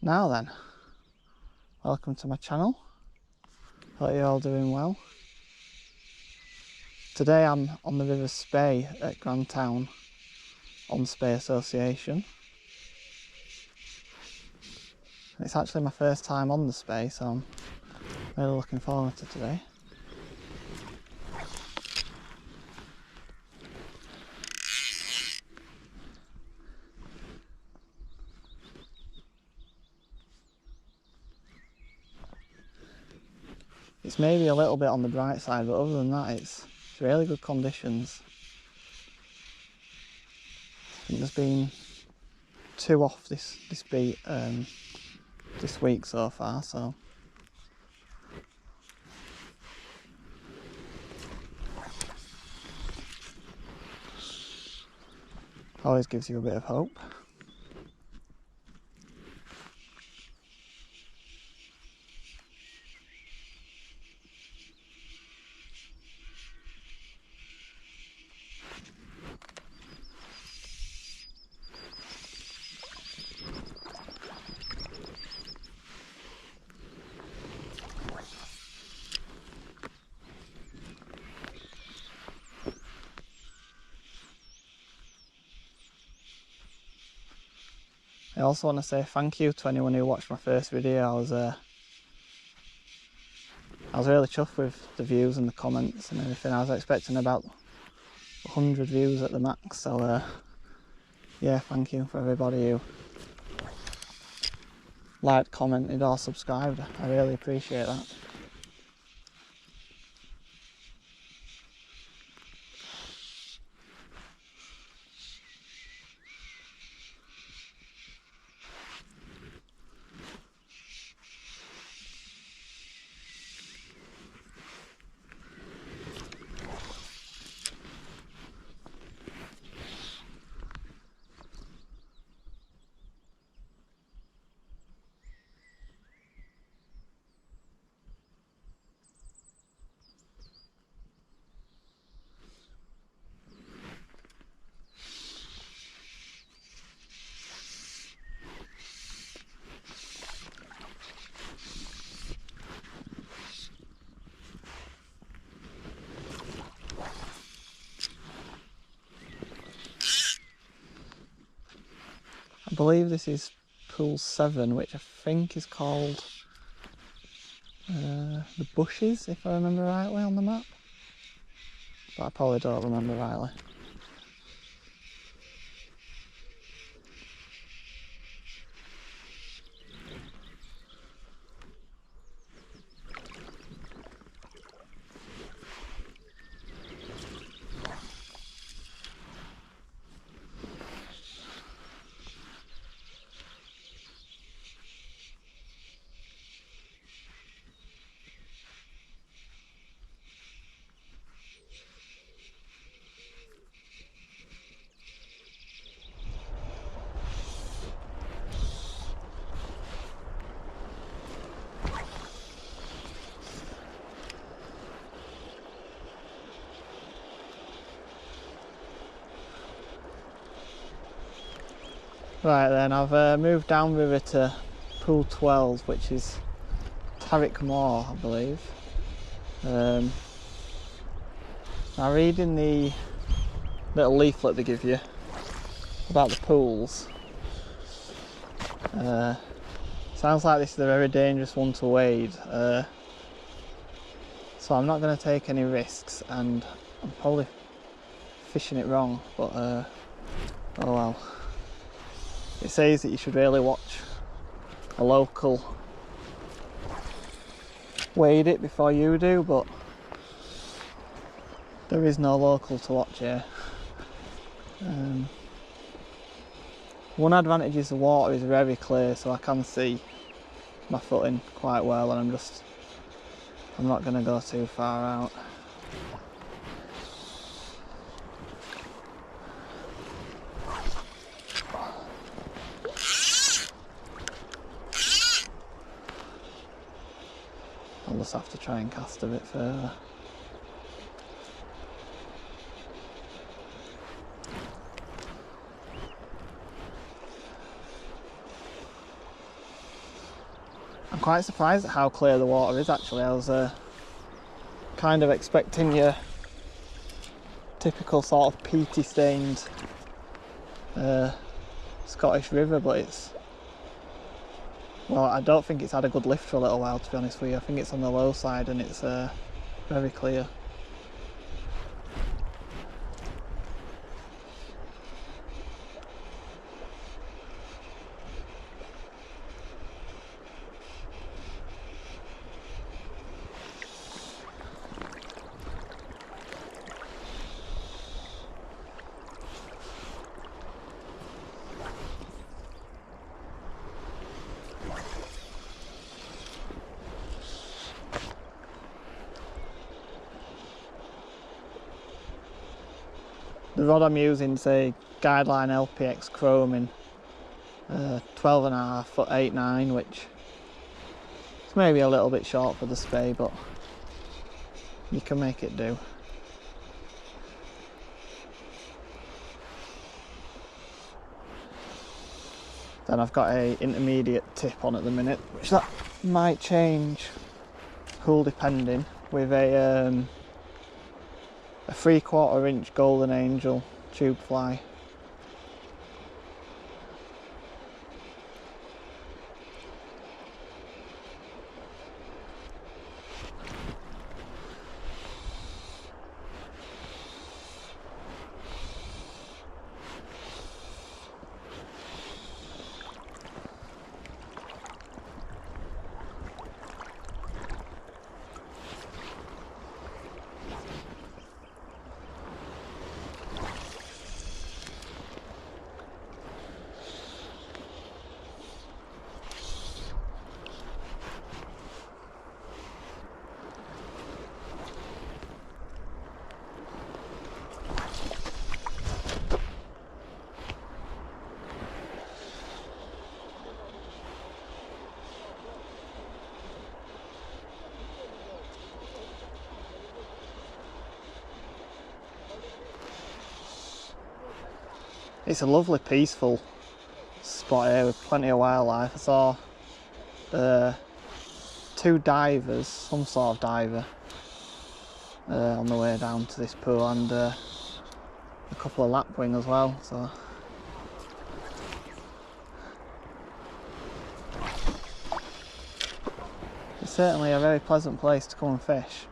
Now then, welcome to my channel. Hope you're all doing well. Today I'm on the River Spey at Grantown-On-Spey Association. It's actually my first time on the Spey, so I'm really looking forward to today. It's maybe a little bit on the bright side, but other than that it's really good conditions. I think there's been 2 off this week so far, so always gives you a bit of hope. I also want to say thank you to anyone who watched my first video. I was really chuffed with the views and the comments and everything. I was expecting about 100 views at the max, so yeah, thank you for everybody who liked, commented or subscribed. I really appreciate that. I believe this is pool 7, which I think is called the Bushes, if I remember rightly on the map, but I probably don't remember rightly. Right then, I've moved downriver to pool 12, which is Tarrick Moor, I believe. Now, reading the little leaflet they give you about the pools, sounds like this is a very dangerous one to wade, so I'm not going to take any risks, and I'm probably fishing it wrong, but oh well. It says that you should really watch a local wade it before you do, but there is no local to watch here. One advantage is the water is very clear, so I can see my footing quite well, and I'm not going to go too far out. I'll just have to try and cast a bit further. quite surprised at how clear the water is actually. I was kind of expecting your typical sort of peaty stained Scottish river, but it's, well, I don't think it's had a good lift for a little while, to be honest with you. I think it's on the low side and it's very clear. The rod I'm using is a Guideline LPX Chrome in 12.5 foot 8.9, which is maybe a little bit short for the Spey, but you can make it do. Then I've got a intermediate tip on at the minute, which that might change, cool depending, with a 3/4 inch Golden Angel tube fly. It's a lovely peaceful spot here with plenty of wildlife. I saw two divers, some sort of diver, on the way down to this pool, and a couple of lapwing as well. So it's certainly a very pleasant place to come and fish.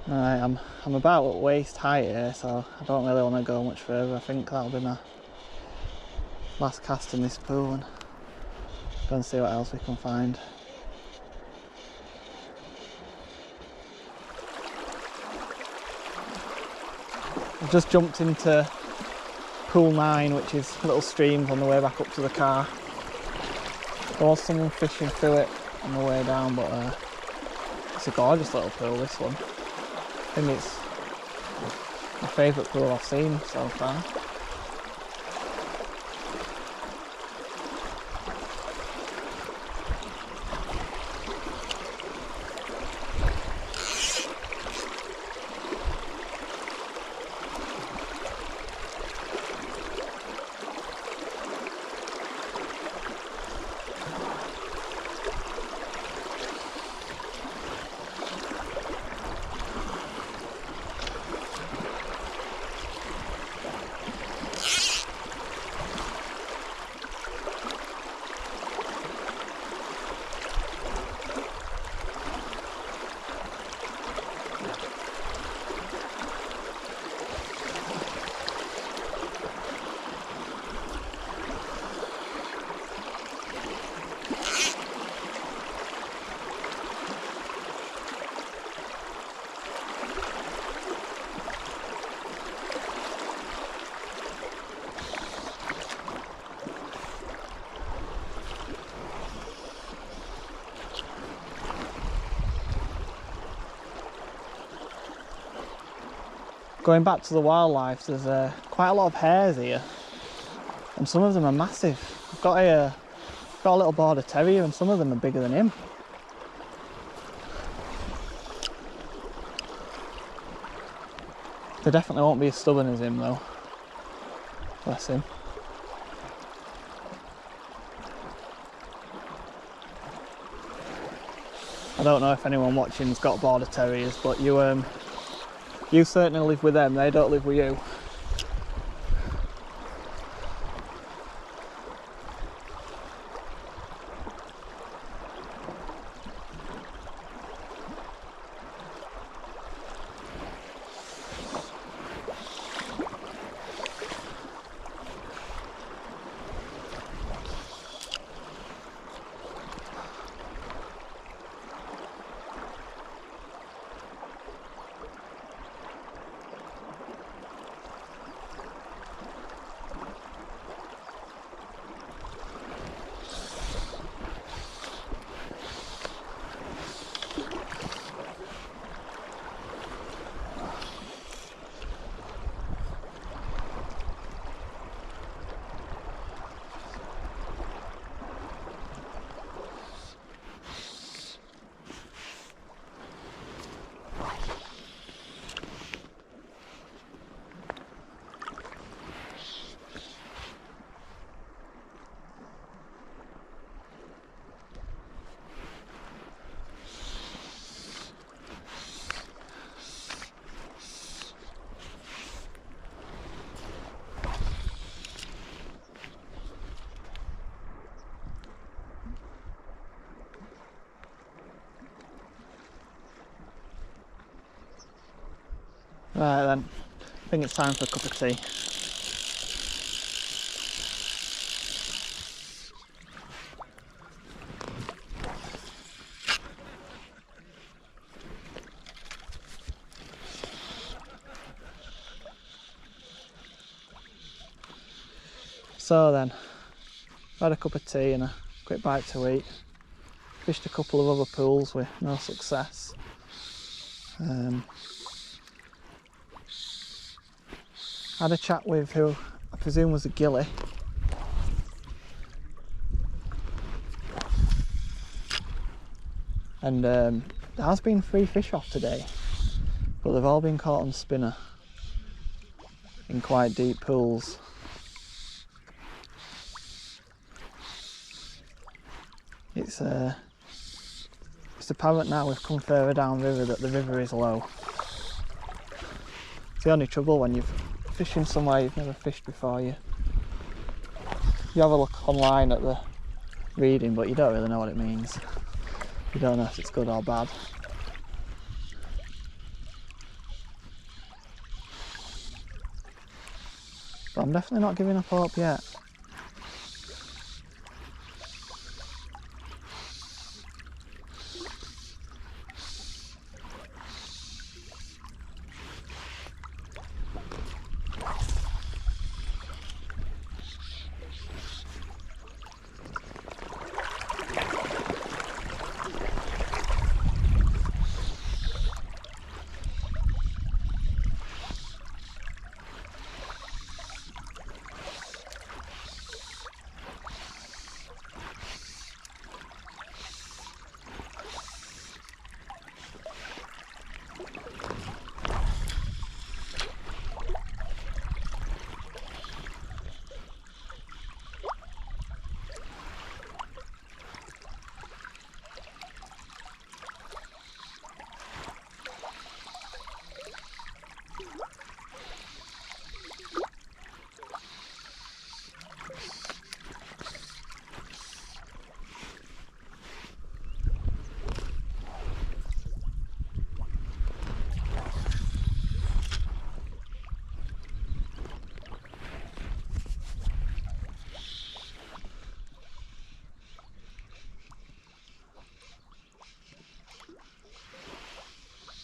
Right, I'm about at waist height here, so I don't really want to go much further. I think that'll be my last cast in this pool, and go and see what else we can find. I've just jumped into pool 9, which is little streams on the way back up to the car. There was someone fishing through it on the way down, but it's a gorgeous little pool, this one. I think it's my favourite pool I've seen so far. going back to the wildlife, there's quite a lot of hares here, and some of them are massive. I've got a little border terrier, and some of them are bigger than him. They definitely won't be as stubborn as him though. Bless him. I don't know if anyone watching's got border terriers, but you certainly live with them, they don't live with you. Right then, I think it's time for a cup of tea. So then, had a cup of tea and a quick bite to eat. Fished a couple of other pools with no success. Had a chat with who I presume was a gilly. And there has been 3 fish off today, but they've all been caught on spinner in quite deep pools. It's apparent now we've come further down river that the river is low. It's the only trouble when you're fishing somewhere you've never fished before. You have a look online at the reading, but you don't really know what it means. You don't know if it's good or bad. But I'm definitely not giving up hope yet.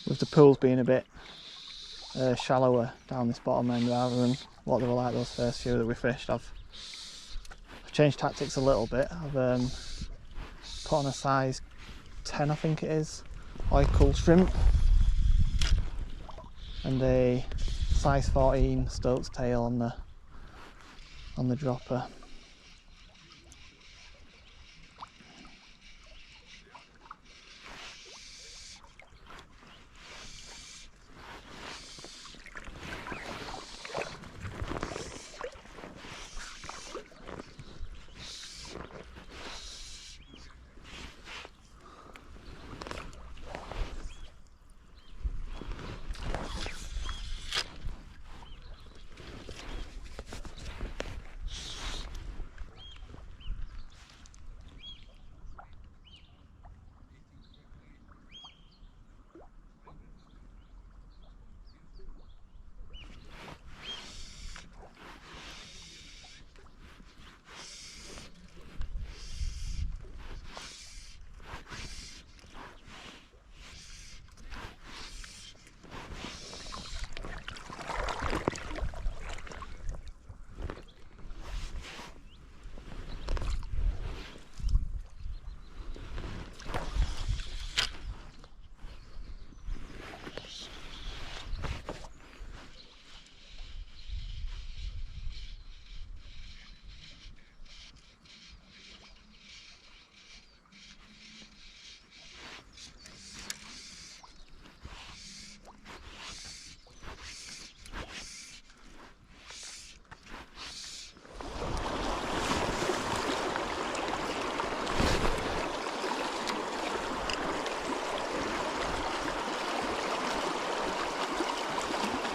With the pools being a bit shallower down this bottom end rather than what they were like those first few that we fished, I've changed tactics a little bit. I've put on a size 10, I think it is, oikul shrimp, and a size 14 Stokes tail on the dropper.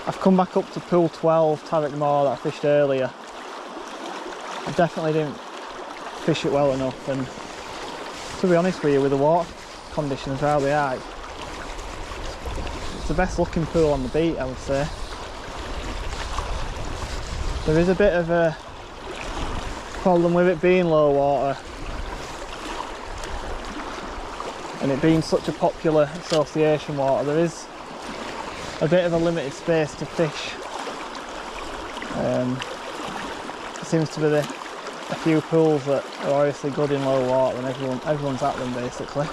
I've come back up to pool 12, Tarwick Moor, that I fished earlier. I definitely didn't fish it well enough, and to be honest with you, with the water conditions how they are, it's the best looking pool on the beat, I would say. There is a bit of a problem with it being low water and it being such a popular association water. There is a bit of a limited space to fish. There seems to be a few pools that are obviously good in low water and everyone's at them basically.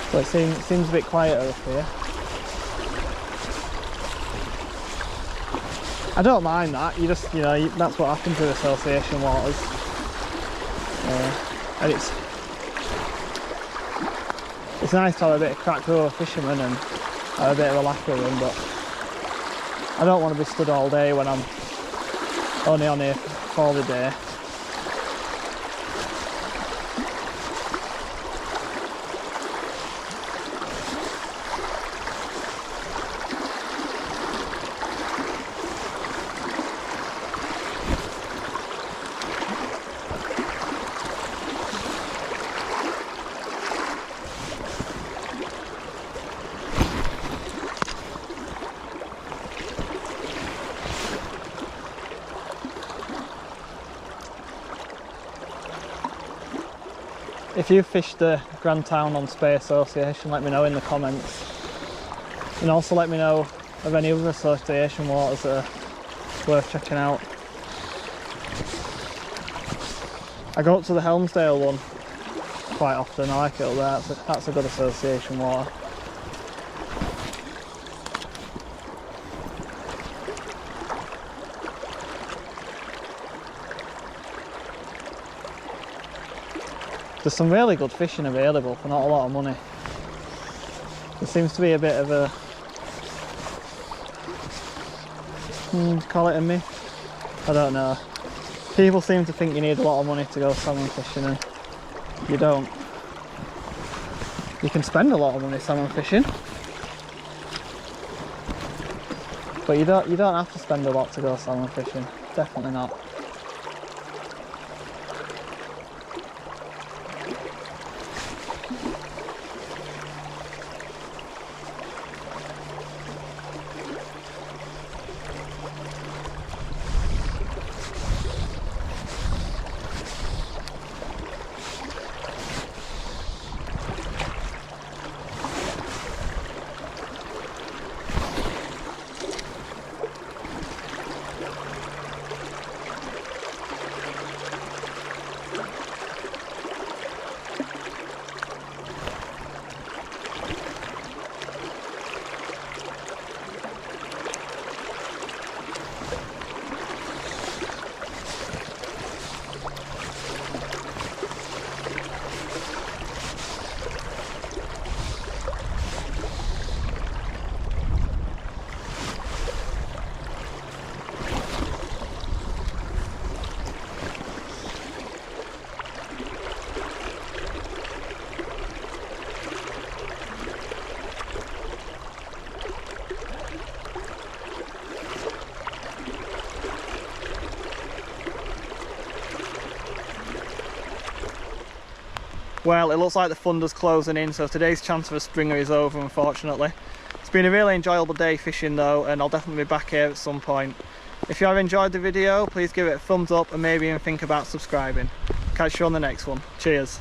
So it seems a bit quieter up here. I don't mind that, you know, that's what happens with association waters. And it's nice to have a bit of crack with a fisherman and have a bit of a laugh with them, but I don't want to be stood all day when I'm only on here for the day. If you fished the Grantown-On-Spey Association, let me know in the comments, and also let me know of any other association waters that are worth checking out. I go up to the Helmsdale one quite often, I like it up there, that's a good association water. There's some really good fishing available for not a lot of money. There seems to be a bit of a, call it a myth, I don't know. People seem to think you need a lot of money to go salmon fishing, and you don't. You can spend a lot of money salmon fishing, but you don't have to spend a lot to go salmon fishing, definitely not. Well, it looks like the thunder's closing in, so today's chance of a stringer is over, unfortunately. It's been a really enjoyable day fishing though, and I'll definitely be back here at some point. If you have enjoyed the video, please give it a thumbs up and maybe even think about subscribing. Catch you on the next one. Cheers.